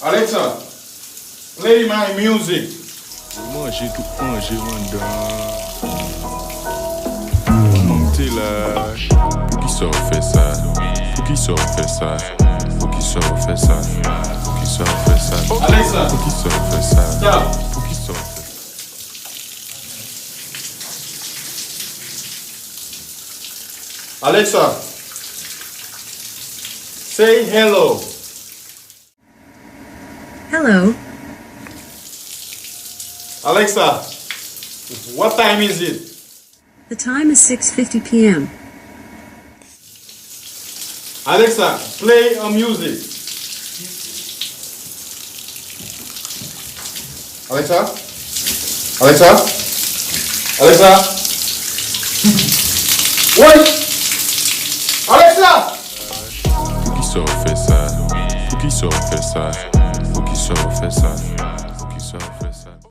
Alexa, play my music. Manger tout manger mandant. Monter là. Pour qui sort fait ça? Pour qui sort fait ça? Pour qui sort fait ça? Pour qui sort fait ça? Alexa, Pour qui sort fait ça? stop. Pour qui sort fait ça? Alexa, say hello. Hello. Alexa, what time is it? The time is 6:50 p.m. Alexa, play a music. Alexa? Alexa? Alexa? What? Alexa! Pour qui sort fait ça? Pour qui sort fait ça? Pour qui sort fait ça?